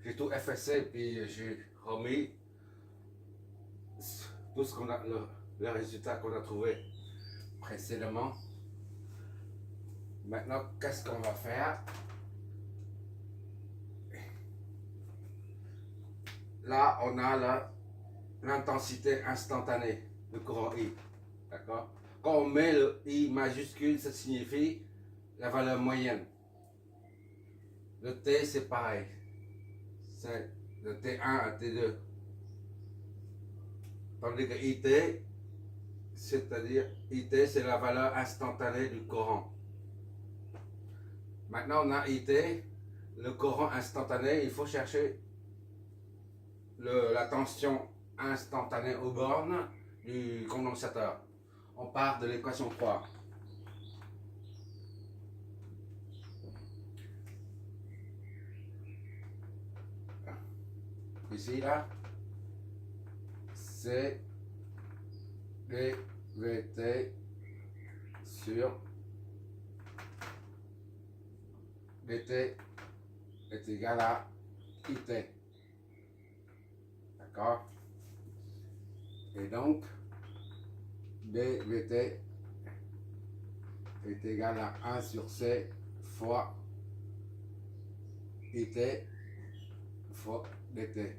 j'ai tout effacé, puis j'ai remis tout ce qu'on a, le résultat qu'on a trouvé précédemment. Maintenant, qu'est-ce qu'on va faire? Là, on a l'intensité instantanée du courant I. D'accord? Quand on met le I majuscule, ça signifie la valeur moyenne. Le T, c'est pareil. C'est de T1 à T2. Tandis que IT, c'est-à-dire IT, c'est la valeur instantanée du courant. Maintenant, on a IT, le courant instantané, il faut chercher la tension instantanée aux bornes du condensateur. On part de l'équation 3. Ici, là, c'est dVT sur dt est égal à IT. D'accord? Et donc, dVT est égal à 1 sur C fois IT fois dt.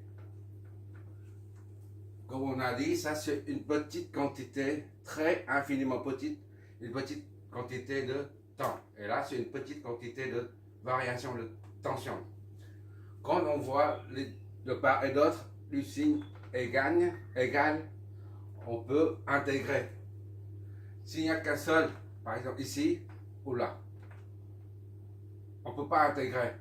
Comme on a dit, ça c'est une petite quantité, très infiniment petite, une petite quantité de temps. Et là, c'est une petite quantité de variation de tension. Quand on voit de part et d'autre du signe égal, on peut intégrer. S'il n'y a qu'un seul, par exemple ici ou là, on ne peut pas intégrer.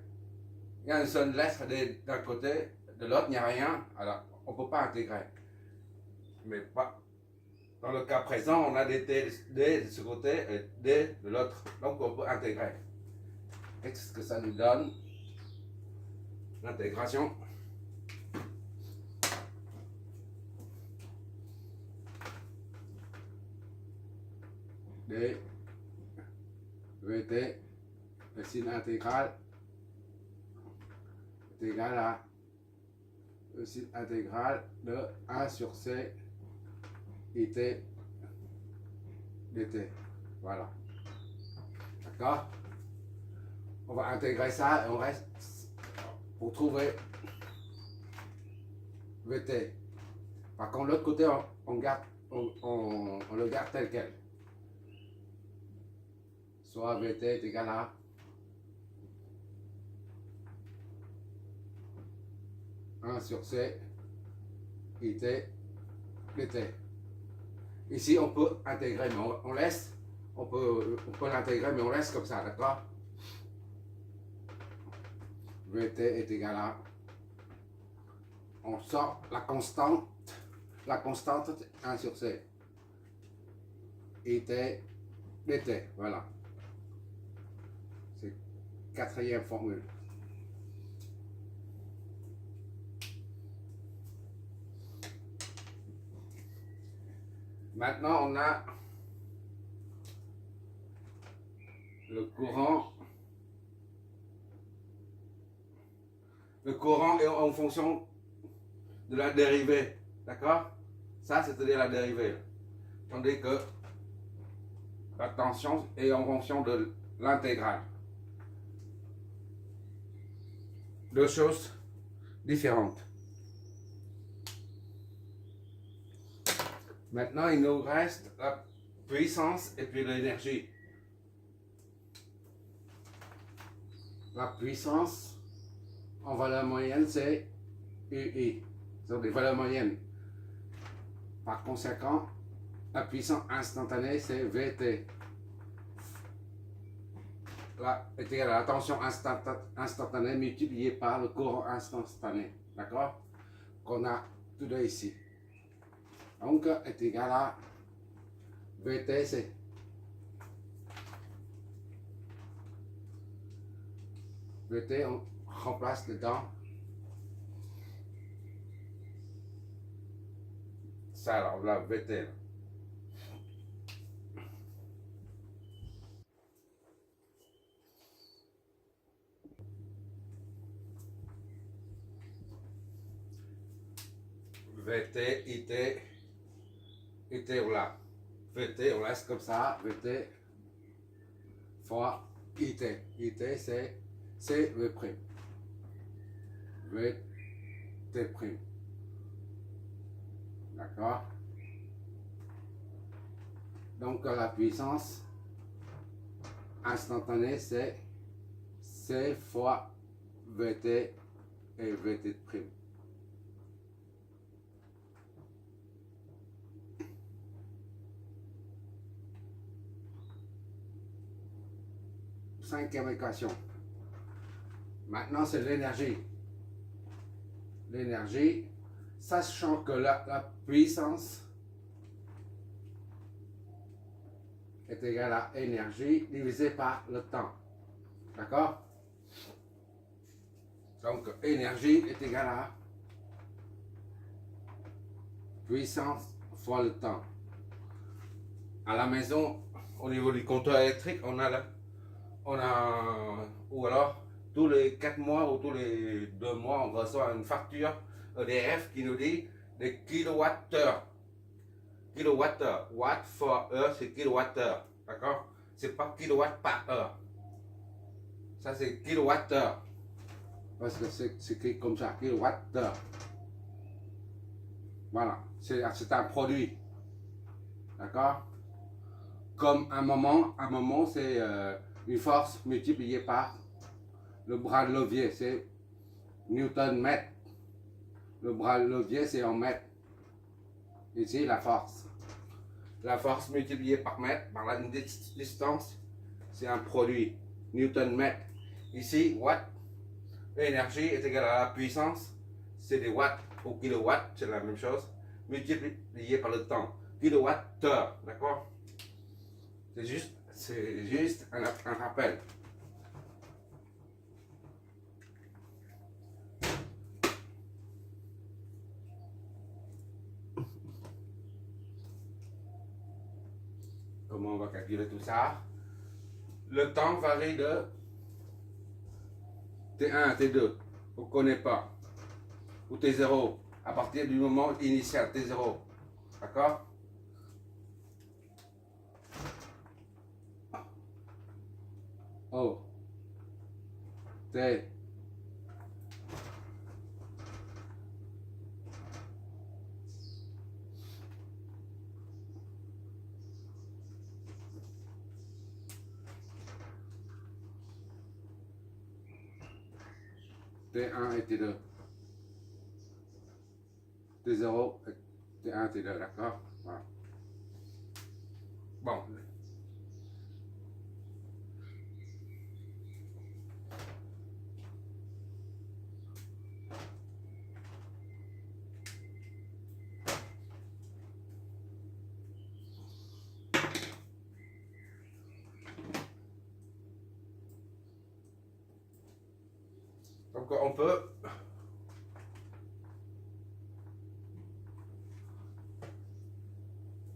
Il y a une seule lettre d'un côté, de l'autre, il n'y a rien, alors on ne peut pas intégrer. Mais pas. Dans le cas présent, on a des T de ce côté et D de l'autre, donc on peut intégrer. Qu'est-ce que ça nous donne? L'intégration. D, VT, le signe intégral est égal à le signe intégral de 1 sur C IT dt. Voilà. D'accord? On va intégrer ça et on reste pour trouver VT. Par contre, l'autre côté, on le garde tel quel. Soit VT est égal à 1 sur C IT dt. Ici, on peut intégrer, mais on laisse. On peut l'intégrer, mais on laisse comme ça, d'accord? VT est égal à. On sort la constante 1 sur C. IT dt, voilà. C'est quatrième formule. Maintenant, on a le courant. Le courant est en fonction de la dérivée, d'accord? Ça, c'est-à-dire la dérivée. Tandis que la tension est en fonction de l'intégrale. Deux choses différentes. Maintenant, il nous reste la puissance et puis l'énergie. La puissance en valeur moyenne, c'est UI. Ce sont des valeurs moyennes. Par conséquent, la puissance instantanée, c'est VT. Là, est égal à la tension instantanée multipliée par le courant instantané. D'accord? Qu'on a tout de ici. Donc, est égal à VTC. VT, on remplace dedans ça, alors là, VT. Là. VT, IT, IT, voilà. VT, on laisse comme ça, VT fois IT. IT, c'est V'. VT'. D'accord? Donc la puissance instantanée, c'est C fois VT et VT'. Cinquième équation. Maintenant, c'est l'énergie. L'énergie, sachant que la puissance est égale à énergie divisé par le temps. D'accord? Donc, énergie est égale à puissance fois le temps. À la maison, au niveau du compteur électrique, on a ou alors tous les 4 mois ou tous les 2 mois, on reçoit une facture EDF qui nous dit des kilowattheures. Kilowattheure. Watt for heure, c'est kilowattheure. D'accord? C'est pas kilowatt par heure. Ça, c'est kilowattheure. Parce que c'est écrit comme ça, kilowattheure. Voilà. C'est un produit. D'accord? Comme un moment, c'est une force multipliée par le bras de levier, c'est Newton mètre. Le bras de levier, c'est en mètre. Ici, la force. La force multipliée par mètre, par la distance, c'est un produit. Newton mètre. Ici, watt. L'énergie est égale à la puissance. C'est des watts au kilowatt, c'est la même chose. Multiplié par le temps. Kilowattheure, d'accord? C'est juste un rappel. Comment on va calculer tout ça? Le temps varie de T1 à T2. On ne connaît pas. Ou T0. À partir du moment initial, T0. D'accord? O. T. T1 et T2. T0, T1, T2, d'accord? Voilà. Bon. Donc on peut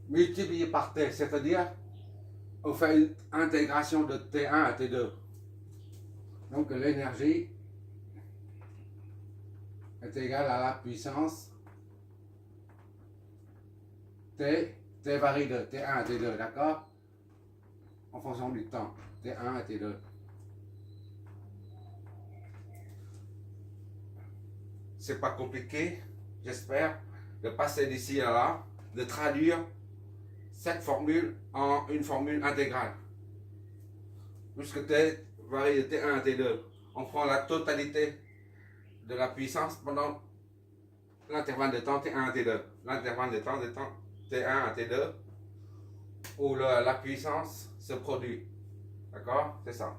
multiplier par T, c'est-à-dire on fait une intégration de T1 à T2. Donc l'énergie est égale à la puissance T varie de T1 à T2, d'accord? En fonction du temps, T1 à T2. C'est pas compliqué, j'espère, de passer d'ici à là, de traduire cette formule en une formule intégrale. Puisque T varie de T1 à T2, on prend la totalité de la puissance pendant l'intervalle de temps T1 à T2. L'intervalle de temps T1 à T2, où la puissance se produit. D'accord? C'est ça.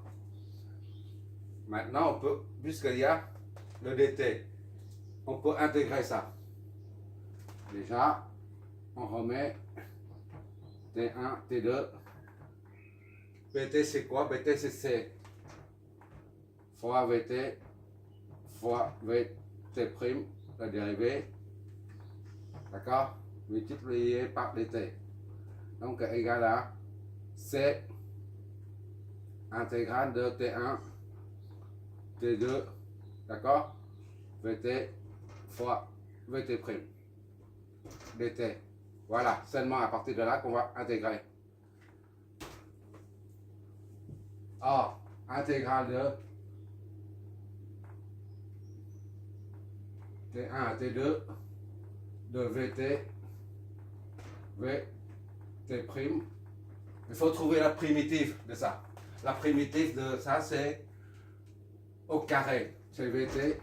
Maintenant, on peut, puisqu'il y a le dt, on peut intégrer ça. Déjà, on remet T1, T2. Bt c'est quoi? Bt c'est C fois Vt fois Vt', la dérivée. D'accord? Multiplié par dt. Donc égal à C intégrale de T1, T2, d'accord? Vt fois Vt'. dt. Voilà, seulement à partir de là qu'on va intégrer. Or, intégrale de T1 à T2 de VT, VT'. Il faut trouver la primitive de ça. La primitive de ça, c'est au carré. C'est VT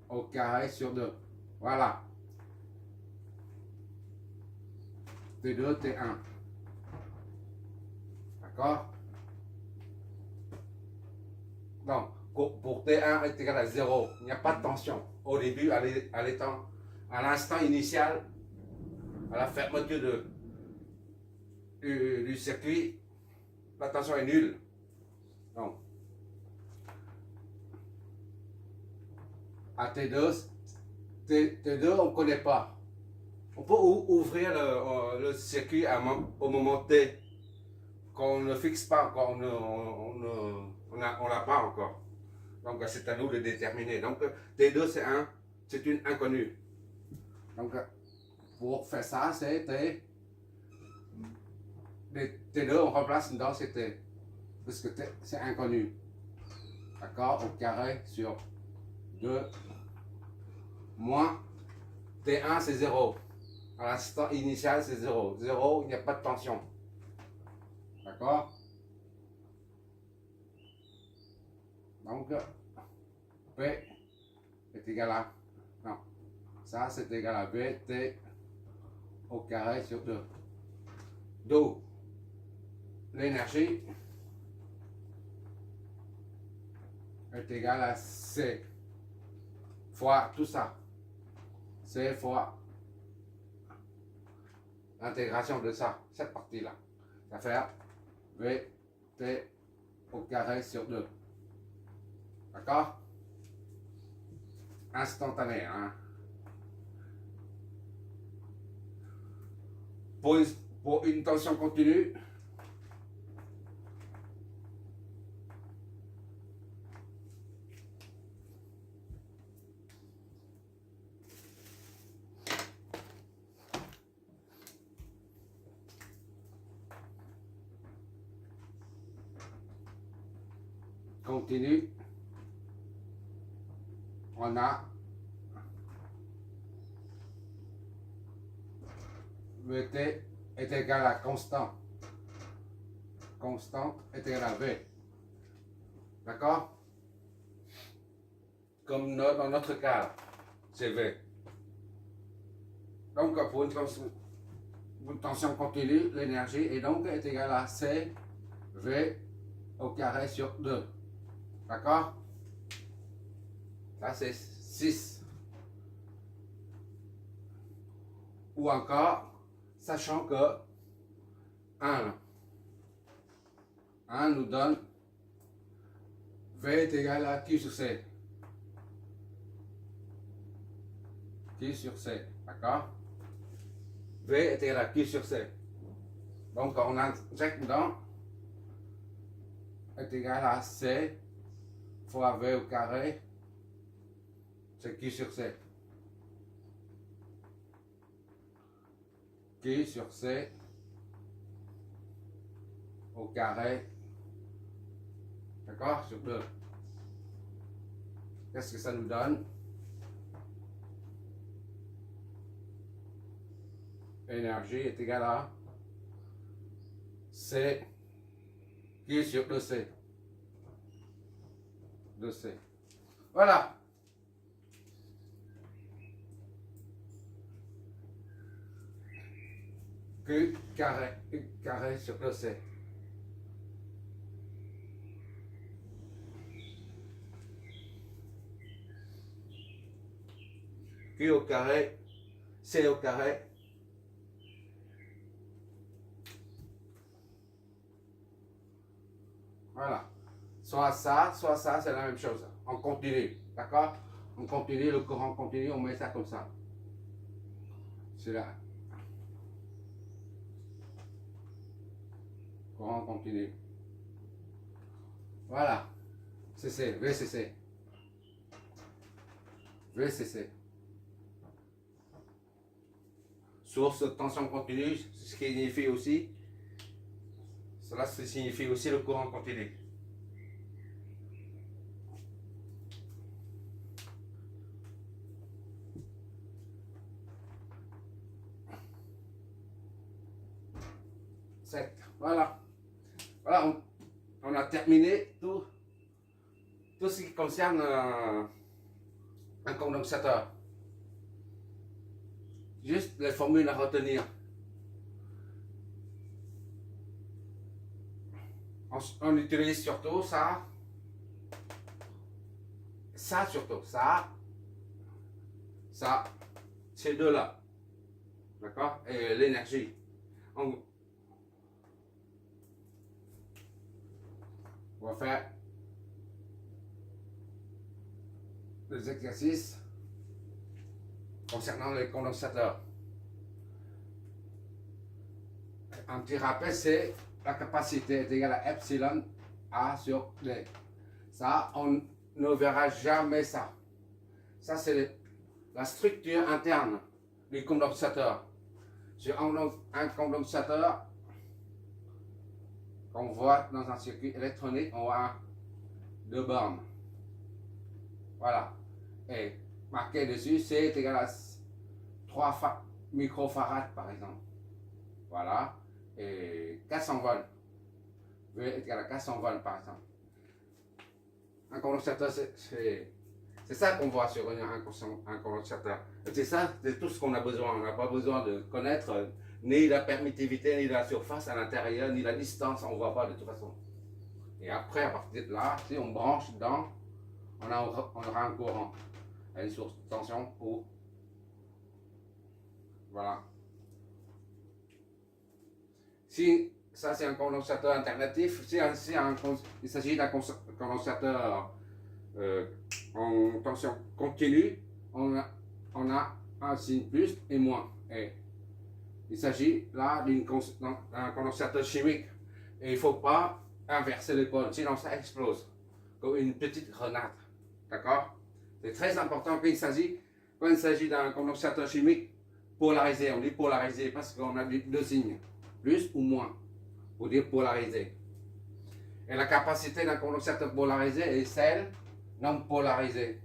au carré sur 2. Voilà. T2, T1. D'accord? Donc, pour T1 est égal à 0, il n'y a pas de tension. Au début, à l'instant initial, à la fermeture du circuit, la tension est nulle. Donc, à T2, on ne connaît pas. On peut ouvrir le circuit au moment T, qu'on ne fixe pas encore, on n'a pas encore. Donc c'est à nous de déterminer. Donc T2 c'est une inconnue. Donc pour faire ça, c'est T2 on remplace dans c'est T, parce que c'est inconnu. D'accord? Au carré sur 2 moins T1 c'est 0. À l'instant initial c'est 0. 0, il n'y a pas de tension. D'accord? Donc, P est égal à... Non, ça c'est égal à VT au carré sur 2. D'où l'énergie est égale à C fois tout ça. C fois l'intégration de ça, cette partie-là. Ça fait VT au carré sur 2. D'accord? Instantané. Hein? Pour une tension continue, on a VT est égal à constant. Constante est égal à V. D'accord? Comme dans notre cas, c'est V. Donc pour une tension continue, l'énergie est donc est égale à C V au carré sur 2. D'accord? Ça c'est 6. Ou encore, sachant que 1 nous donne V est égal à Q sur C. Q sur C. D'accord? V est égal à Q sur C. Donc on injecte dedans est égal à C fois V au carré, c'est Q sur C. Q sur C au carré, d'accord, sur 2. Qu'est-ce que ça nous donne? Énergie est égale à C Q sur 2C. 2C. Voilà. Q carré sur 2C. Q au carré, C au carré. Voilà. Soit ça, c'est la même chose. On continue. D'accord? On continue, le courant continue, on met ça comme ça. C'est là. Courant continu. Voilà. CC, VCC. VCC. Source de tension continue, ce qui signifie aussi, cela signifie aussi le courant continu. Voilà. Voilà, on a terminé tout ce qui concerne un condensateur. Juste les formules à retenir. On utilise surtout ça surtout, ça, ces deux-là. D'accord? Et l'énergie. On va faire des exercices concernant les condensateurs. Un petit rappel, c'est la capacité est égale à epsilon A sur D. Ça, on ne verra jamais ça. Ça, c'est la structure interne du condensateur. Sur un condensateur qu'on voit dans un circuit électronique, on voit deux bornes. Voilà. Et marqué dessus, c'est égal à 3 microfarads par exemple. Voilà. Et 400 volts. V est égal à 400 volts par exemple. Un condensateur, c'est ça qu'on voit sur un condensateur. C'est ça, c'est tout ce qu'on a besoin. On n'a pas besoin de connaître ni la permittivité, ni la surface à l'intérieur, ni la distance. On ne voit pas de toute façon. Et après, à partir de là, si on branche dedans, on aura un courant. Une source de tension ou voilà. Si ça c'est un condensateur alternatif, si il s'agit d'un condensateur en tension continue, on a un signe plus et moins. Et il s'agit là d'un condensateur chimique. Et il ne faut pas inverser les pôles, sinon ça explose comme une petite grenade. D'accord? C'est très important quand il s'agit d'un condensateur chimique polarisé. On dit polarisé parce qu'on a deux signes, plus ou moins, pour dire polarisé. Et la capacité d'un condensateur polarisé est celle non polarisée.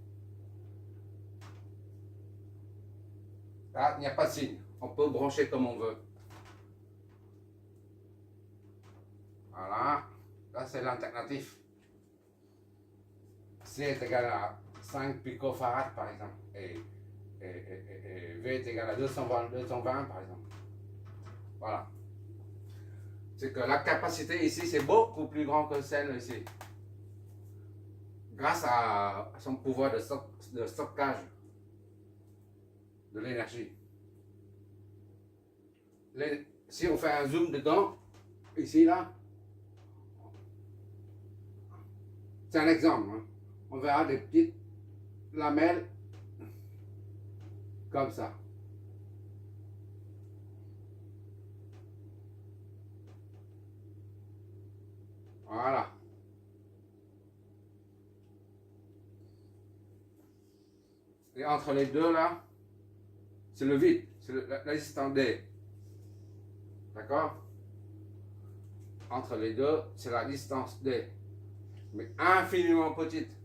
Là, il n'y a pas de signe. On peut brancher comme on veut. Voilà. Là, c'est l'alternatif. C est égal à 5 picofarads par exemple. Et V est égal à 220 par exemple. Voilà. C'est que la capacité ici, c'est beaucoup plus grand que celle ici. Grâce à son pouvoir de stockage de l'énergie. Si on fait un zoom dedans, ici, là, c'est un exemple. Hein. On verra des petites lamelles comme ça. Voilà. Et entre les deux là, c'est le vide, c'est la résistance D. D'accord? Entre les deux, c'est la distance D. Mais infiniment petite.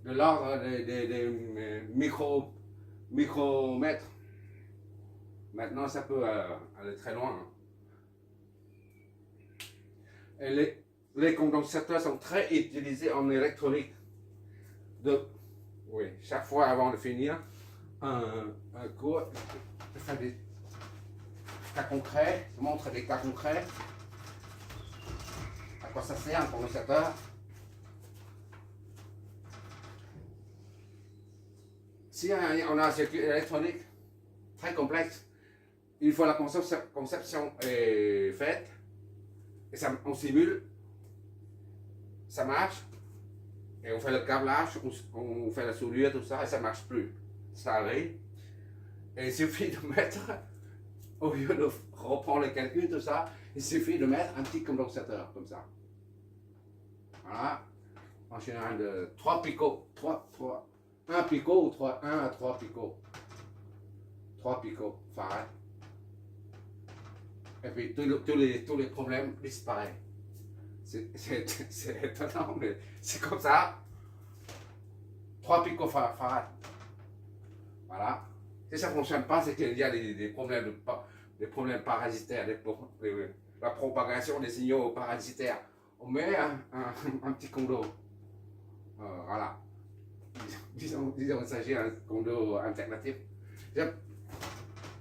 De l'ordre des micromètres. Maintenant, ça peut aller très loin. Hein. Et les condensateurs sont très utilisés en électronique. Oui, chaque fois avant de finir un cours, je fais des cas concrets, je montre des cas concrets. À quoi ça sert un condensateur? Si on a un circuit électronique très complexe, une fois la conception est faite, et on simule, ça marche, et on fait le câblage, on fait la soudure, tout ça, et ça ne marche plus. Ça arrive. Et il suffit de mettre, au lieu de reprendre le calcul, tout ça, il suffit de mettre un petit condensateur, comme ça. Voilà. En général de 3 1 picot ou 1 à 3 picots. 3 picots farad. Et puis tous les problèmes disparaissent. C'est étonnant, mais c'est comme ça. 3 picots farad. Voilà. Si ça ne fonctionne pas, c'est qu'il y a des problèmes, des problèmes parasitaires, la propagation des signaux parasitaires. On met un petit condo. Voilà. Disons qu'il s'agit d'un condo alternatif.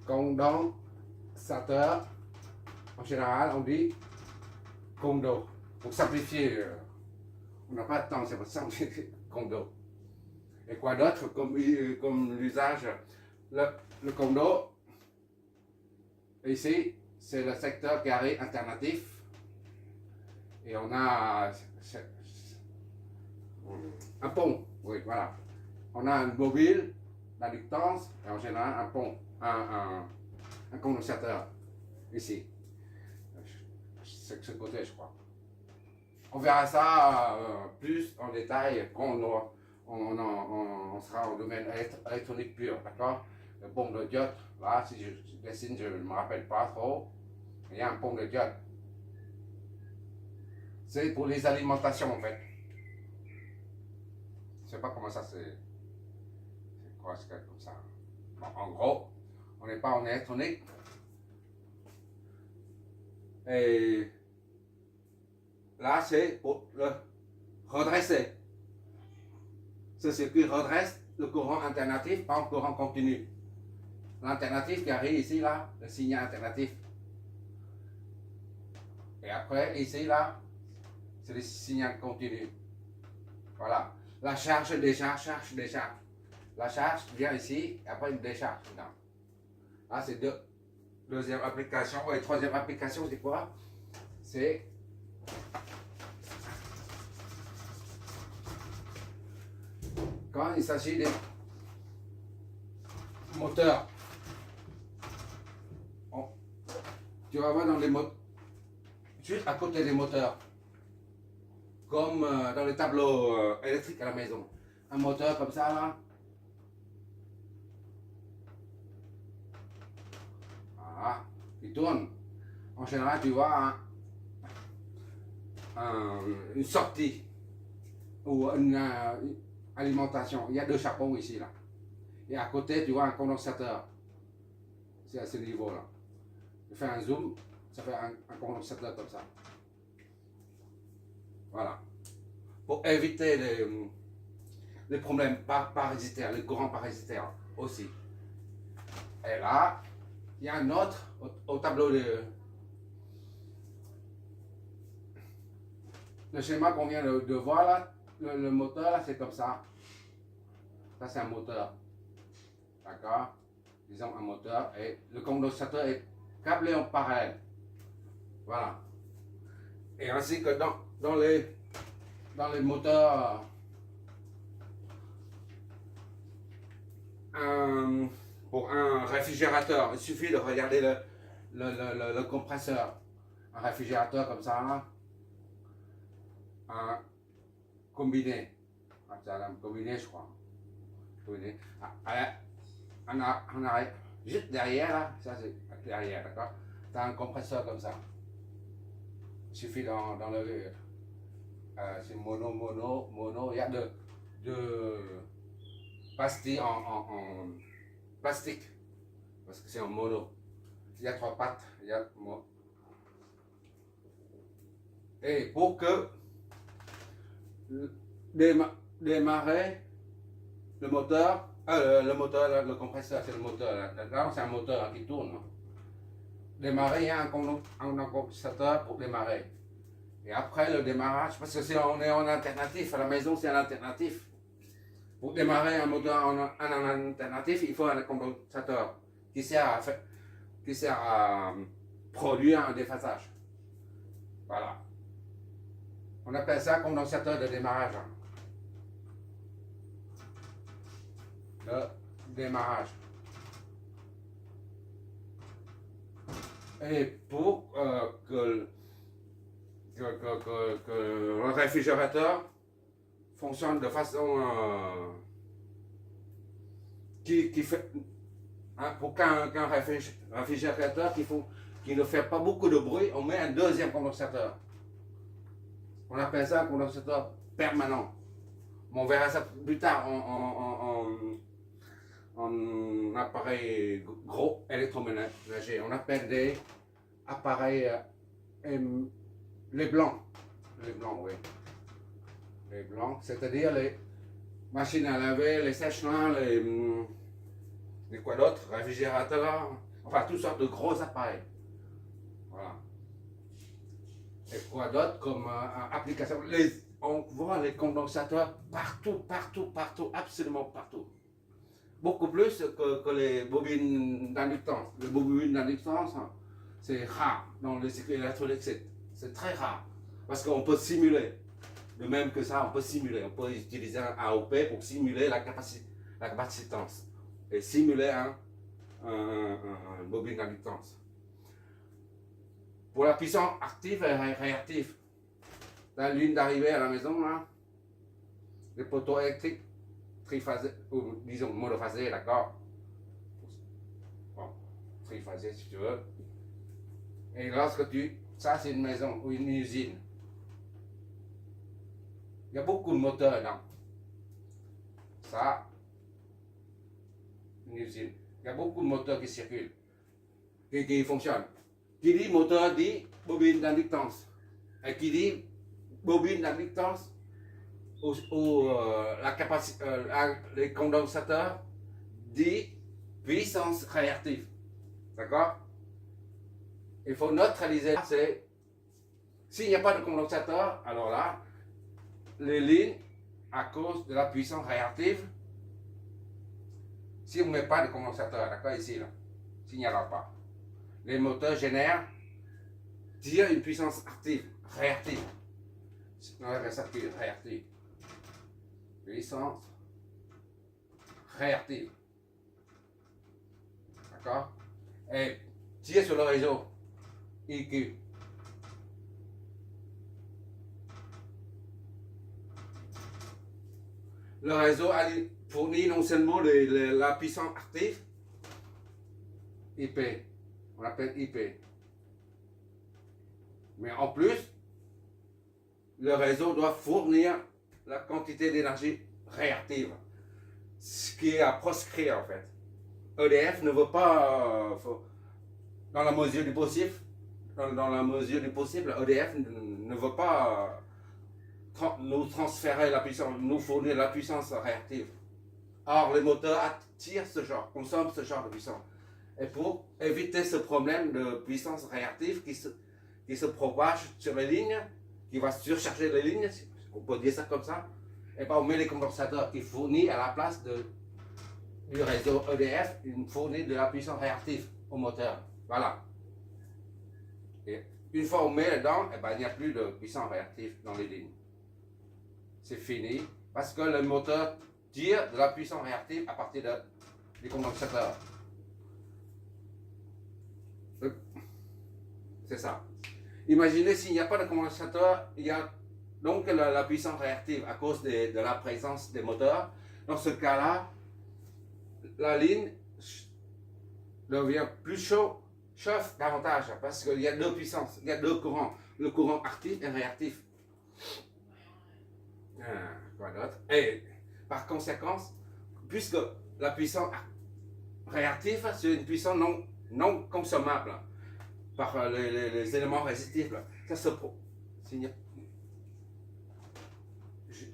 Condensateur, en général, on dit condo. Pour simplifier, on n'a pas de temps, c'est pour simplifier condo. Et quoi d'autre comme l'usage? Le condo, ici, c'est le secteur carré alternatif. Et on a un pont, oui, voilà. On a un mobile, la ductance, et en général un pont, un condensateur, ici. C'est ce côté, je crois. On verra ça plus en détail quand on sera en domaine électronique pur, d'accord? Le pont de diode, là, si je dessine, je ne me rappelle pas trop. Il y a un pont de diode. C'est pour les alimentations, en fait. Je ne sais pas comment ça c'est quoi, c'est comme ça. Bon, en gros, on n'est pas en électronique. Et là, c'est pour le redresser. Ce circuit redresse le courant alternatif, pas en courant continu. L'alternatif qui arrive ici, là, le signal alternatif. Et après, ici, là, c'est le signal continu. Voilà. La charge, décharge, charge, décharge. La charge vient ici, et après une décharge. Là, c'est deuxième application. Et troisième application, c'est quoi? C'est quand il s'agit des moteurs. Tu vas voir dans les moteurs, juste à côté des moteurs, comme dans les tableaux électriques à la maison. Un moteur comme ça, là. Voilà, il tourne. En général, tu vois une sortie ou une alimentation. Il y a deux chapeaux ici, là. Et à côté, tu vois un condensateur. C'est à ce niveau-là. Je fais un zoom, ça fait un condensateur comme ça. Voilà. Pour éviter les problèmes parasitaires, les courants parasitaires aussi. Et là, il y a un autre au tableau le schéma qu'on vient de voir là. Le moteur là, c'est comme ça. Ça, c'est un moteur. D'accord? Disons un moteur. Et le condensateur est câblé en parallèle. Voilà. Et ainsi que dans les moteurs pour un réfrigérateur, il suffit de regarder le compresseur. Un réfrigérateur comme ça, un combiné. C'est un combiné, je crois. Combiné. On a juste derrière, là, ça c'est derrière, d'accord? Tu as un compresseur comme ça. Il suffit d'enlever. C'est mono. Il y a deux pastilles en plastique. Parce que c'est en mono. Il y a 3 pattes. Et pour que démarrer le moteur, le compresseur, c'est le moteur. Là, c'est un moteur qui tourne. Démarrer, il y a un condensateur pour démarrer. Et après le démarrage, parce que si on est en alternatif, à la maison c'est un alternatif. Pour démarrer un moteur en alternatif, il faut un condensateur qui sert à produire un déphasage. Voilà. On appelle ça condensateur de démarrage. Le démarrage. Et pour que le réfrigérateur fonctionne de façon qui fait, hein, pour qu'un réfrigérateur qui ne fait pas beaucoup de bruit, on met un deuxième condensateur. On appelle ça un condensateur permanent. On verra ça plus tard en appareil gros électroménager. On appelle des appareils les blancs. Les blancs, oui. Les blancs, c'est-à-dire les machines à laver, les sèche-linges, les quoi d'autre, réfrigérateurs, enfin toutes sortes de gros appareils. Voilà. Et quoi d'autre comme application. On voit les condensateurs partout, partout, partout, absolument partout. Beaucoup plus que les bobines d'inductance. Les bobines d'inductance, c'est rare dans les circuits électroniques, c'est très rare. Parce qu'on peut simuler. De même que ça, on peut simuler. On peut utiliser un AOP pour simuler la capacitance. Et simuler un bobine d'inductance. Pour la puissance active et réactive, la ligne d'arrivée à la maison, là, les poteaux électriques triphasés, ou disons monophasés, d'accord? Bon, triphasés si tu veux. Et lorsque ça c'est une maison ou une usine. Il y a beaucoup de moteurs dedans. Ça, une usine. Il y a beaucoup de moteurs qui circulent, qui fonctionnent. Qui dit moteur dit bobine d'inductance. Et qui dit bobine d'inductance la capacité, les condensateurs dit puissance réactive. D'accord? Il faut neutraliser. S'il n'y a pas de condensateur, alors là, les lignes, à cause de la puissance réactive, si on ne met pas de condensateur, d'accord, ici, là, s'il n'y en a pas, les moteurs tirent une puissance active, réactive. On appelle ça réactive. Puissance réactive. D'accord? Et tirent sur le réseau IQ. Le réseau fournit non seulement la puissance active, IP, on appelle IP, mais en plus, le réseau doit fournir la quantité d'énergie réactive, ce qui est à proscrire en fait. EDF ne veut pas, dans la mesure du possible, EDF ne veut pas nous transférer la puissance, nous fournir la puissance réactive. Or, les moteurs consomment ce genre de puissance. Et pour éviter ce problème de puissance réactive qui se propage sur les lignes, qui va surcharger les lignes, on peut dire ça comme ça, et bien on met les condensateurs qui fournissent à la place du réseau EDF, une fournit de la puissance réactive au moteur. Voilà. Et une fois on met dedans, et ben, il n'y a plus de puissance réactive dans les lignes. C'est fini, parce que le moteur tire de la puissance réactive à partir des condensateurs. C'est ça. Imaginez s'il n'y a pas de condensateur, il y a donc la puissance réactive à cause de la présence des moteurs. Dans ce cas-là, la ligne devient plus chauffe davantage parce qu'il y a deux puissances, il y a deux courants, le courant actif et réactif. Quoi d'autre? Et par conséquent, puisque la puissance réactive, c'est une puissance non consommable par les éléments résistifs. Ça se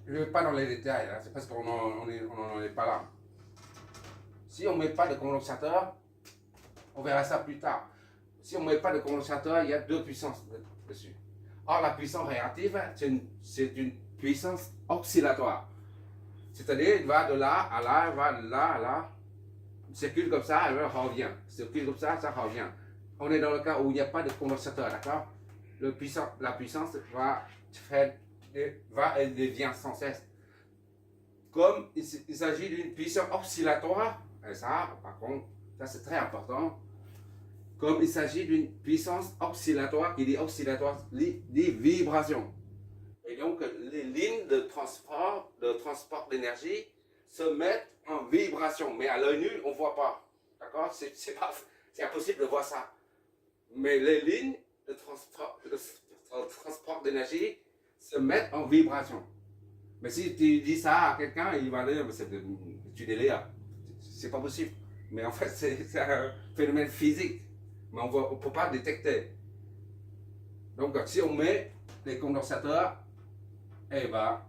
je ne vais pas dans les détails, c'est parce qu'on n'en est pas là. Si on ne met pas de condensateur, on verra ça plus tard. Si on ne met pas de condensateur, il y a deux puissances dessus. Or, la puissance réactive, c'est une puissance oscillatoire. C'est-à-dire, il va de là à là, il va de là à là, il circule comme ça, et revient. Il circule comme ça revient. On est dans le cas où il n'y a pas de condensateur, d'accord? La puissance va et devient sans cesse. Comme il s'agit d'une puissance oscillatoire, et ça, par contre, ça c'est très important. Comme il s'agit d'une puissance oscillatoire, qui dit oscillatoire, dit vibration. Et donc, les lignes de transport d'énergie se mettent en vibration. Mais à l'œil nu, on ne voit pas. D'accord? C'est impossible de voir ça. Mais les lignes de transport d'énergie se mettent en vibration. Mais si tu dis ça à quelqu'un, il va dire, tu délires. C'est pas possible. Mais en fait, c'est un phénomène physique. Mais on ne peut pas détecter. Donc, si on met les condensateurs, eh ben,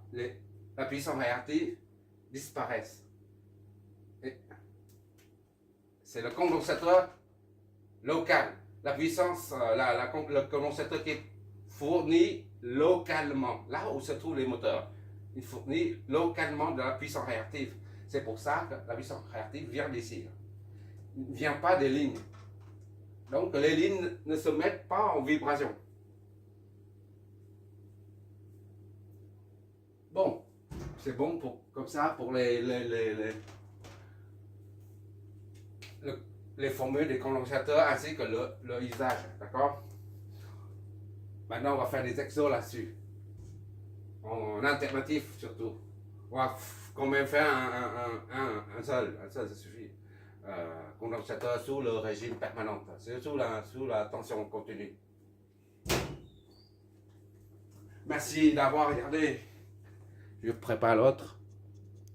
la puissance réactive disparaisse. C'est le condensateur local. La puissance, le condensateur qui est fourni localement, là où se trouvent les moteurs. Il fournit localement de la puissance réactive. C'est pour ça que la puissance réactive vient d'ici. Il ne vient pas des lignes. Donc les lignes ne se mettent pas en vibration. Bon, c'est bon comme ça pour les formules des condensateurs ainsi que le usage. D'accord? Maintenant, on va faire des exos là-dessus. En alternatif surtout. On va quand même faire un seul, ça suffit. Condensateur sous le régime permanent, c'est sous la tension continue. Merci d'avoir regardé. Je prépare l'autre.